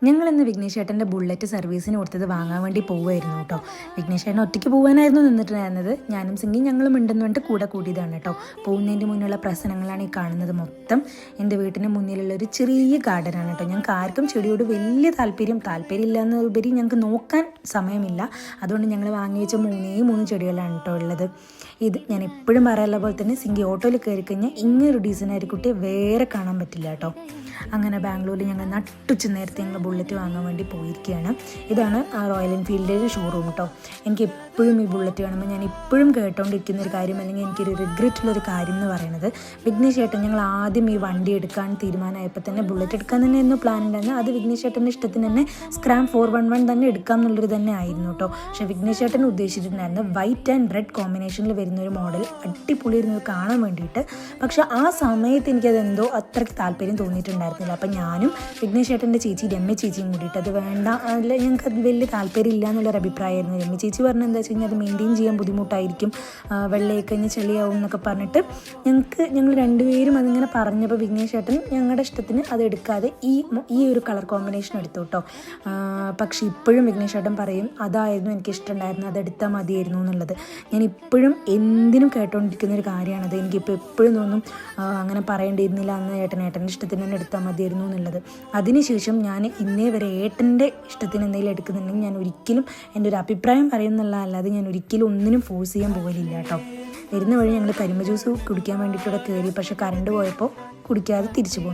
ഞങ്ങളിന്ന് വിഘ്നേഷ് ചേട്ടൻ്റെ ബുള്ളറ്റ് സർവീസിന് കൊടുത്തത് വാങ്ങാൻ വേണ്ടി പോവുമായിരുന്നു കേട്ടോ. വിഘ്നേഷ് ചേട്ടൻ ഒറ്റയ്ക്ക് പോകാനായിരുന്നു നിന്നിട്ടുണ്ടായിരുന്നത്. ഞാനും സിംഗി ഞങ്ങളും ഉണ്ടെന്ന് പറഞ്ഞിട്ട് കൂടെ കൂടിയതാണ് കേട്ടോ. പോകുന്നതിൻ്റെ മുന്നുള്ള പ്രശ്നങ്ങളാണ് ഈ കാണുന്നത് മൊത്തം. എൻ്റെ വീട്ടിന് മുന്നിലുള്ള ഒരു ചെറിയ ഗാർഡനാണ് കേട്ടോ. ഞങ്ങൾക്ക് ആർക്കും ചെടിയോട് വലിയ താല്പര്യമില്ല എന്നതിലുപരി ഞങ്ങൾക്ക് നോക്കാൻ സമയമില്ല. അതുകൊണ്ട് ഞങ്ങൾ വാങ്ങി വെച്ച മൂന്ന് ചെടികളാണ് കേട്ടോ ഉള്ളത്. ഇത് ഞാൻ എപ്പോഴും പറയാനുള്ള പോലെ തന്നെ സിംഗി ഓട്ടോയിൽ കയറി കഴിഞ്ഞാൽ ഇങ്ങനൊരു ഡീസൻ്റായ കുട്ടിയെ വേറെ കാണാൻ പറ്റില്ല കേട്ടോ. അങ്ങനെ ബാംഗ്ലൂരിൽ ഞങ്ങൾ നട്ടുച്ച നേരത്തെ ഞങ്ങൾ ബുള്ളറ്റ് വാങ്ങാൻ വേണ്ടി പോയിരിക്കുകയാണ്. ഇതാണ് ആ റോയൽ എൻഫീൽഡിൻ്റെ ഷോറൂം കേട്ടോ. എനിക്ക് എപ്പോഴും ഈ ബുള്ളറ്റ് കാണുമ്പോൾ ഞാൻ ഇപ്പോഴും കേട്ടോണ്ടിരിക്കുന്ന ഒരു കാര്യം, അല്ലെങ്കിൽ എനിക്കൊരു റിഗ്രറ്റുള്ളൊരു കാര്യം എന്ന് പറയുന്നത്, വിഘ്നേഷ് ചേട്ടൻ ഞങ്ങൾ ആദ്യം ഈ വണ്ടി എടുക്കാൻ തീരുമാനമായപ്പോൾ തന്നെ ബുള്ളറ്റ് എടുക്കാൻ തന്നെ ആയിരുന്നു പ്ലാൻ ഉണ്ടായിരുന്നത്. അത് വിഘ്നേഷ് ചേട്ടൻ്റെ ഇഷ്ടത്തിന് തന്നെ സ്ക്രാം 411 തന്നെ എടുക്കാം എന്നുള്ളൊരു തന്നെ ആയിരുന്നു കേട്ടോ. പക്ഷേ വിഘ്നേഷ് ചേട്ടൻ ഉദ്ദേശിച്ചിട്ടുണ്ടായിരുന്നു വൈറ്റ് ആൻഡ് റെഡ് കോമ്പിനേഷനിൽ വരുന്നൊരു മോഡൽ അടിപൊളിയിരുന്നത് കാണാൻ വേണ്ടിയിട്ട്. പക്ഷേ ആ സമയത്ത് എനിക്കതെന്തോ അത്രയ്ക്ക് താല്പര്യം തോന്നിയിട്ടുണ്ടായിരുന്നില്ല. അപ്പം ഞാനും വിഘ്നേഷ് ചേട്ടൻ്റെ ചേച്ചി രമ്യ ചേച്ചിയും കൂടിയിട്ട് അത് വേണ്ട, അല്ല ഞങ്ങൾക്ക് അത് വലിയ താല്പര്യമില്ല എന്നുള്ളൊരു അഭിപ്രായമായിരുന്നു. രമ്യ ചേച്ചി പറഞ്ഞത് എന്താ വെച്ച് കഴിഞ്ഞാൽ അത് മെയിൻറ്റെയിൻ ചെയ്യാൻ ബുദ്ധിമുട്ടായിരിക്കും, വെള്ളമായി കഴിഞ്ഞ് ചെളിയാവും എന്നൊക്കെ പറഞ്ഞിട്ട് ഞങ്ങൾ രണ്ടുപേരും അതിങ്ങനെ പറഞ്ഞപ്പോൾ വിഘ്നേഷ് ചേട്ടൻ ഞങ്ങളുടെ ഇഷ്ടത്തിന് അത് എടുക്കാതെ ഈ ഒരു കളർ കോമ്പിനേഷൻ എടുത്തു കേട്ടോ. പക്ഷേ ഇപ്പോഴും വിഘ്നേഷ് ചേട്ടൻ പറയും അതായിരുന്നു എനിക്കിഷ്ടമുണ്ടായിരുന്നു, അതെടുത്താൽ മതിയായിരുന്നു എന്നുള്ളത്. ഞാൻ ഇപ്പോഴും എന്തിനും കേട്ടോണ്ടിരിക്കുന്ന ഒരു കാര്യമാണത്. എനിക്കിപ്പോൾ എപ്പോഴും തോന്നും അങ്ങനെ പറയേണ്ടിയിരുന്നില്ല, അന്ന് ഏട്ടൻ്റെ ഇഷ്ടത്തിന് തന്നെ എടുത്താൽ മതിയായിരുന്നു എന്നുള്ളത്. അതിനുശേഷം ഞാൻ ഇന്നേ വരെ ഏട്ടൻ്റെ ഇഷ്ടത്തിന് എന്തെങ്കിലും എടുക്കുന്നുണ്ടെങ്കിൽ ഞാൻ ഒരിക്കലും എൻ്റെ ഒരു അഭിപ്രായം പറയുന്നുള്ള, അല്ലാതെ ഞാൻ ഒരിക്കലും ഒന്നിനും ഫോഴ്സ് ചെയ്യാൻ പോകലില്ല കേട്ടോ. വരുന്ന വഴി ഞങ്ങൾ കരിമ്പ് ജ്യൂസ് കുടിക്കാൻ വേണ്ടിയിട്ടൂടെ കയറി, പക്ഷേ കറണ്ട് പോയപ്പോൾ കുടിക്കാതെ തിരിച്ചു പോന്നു.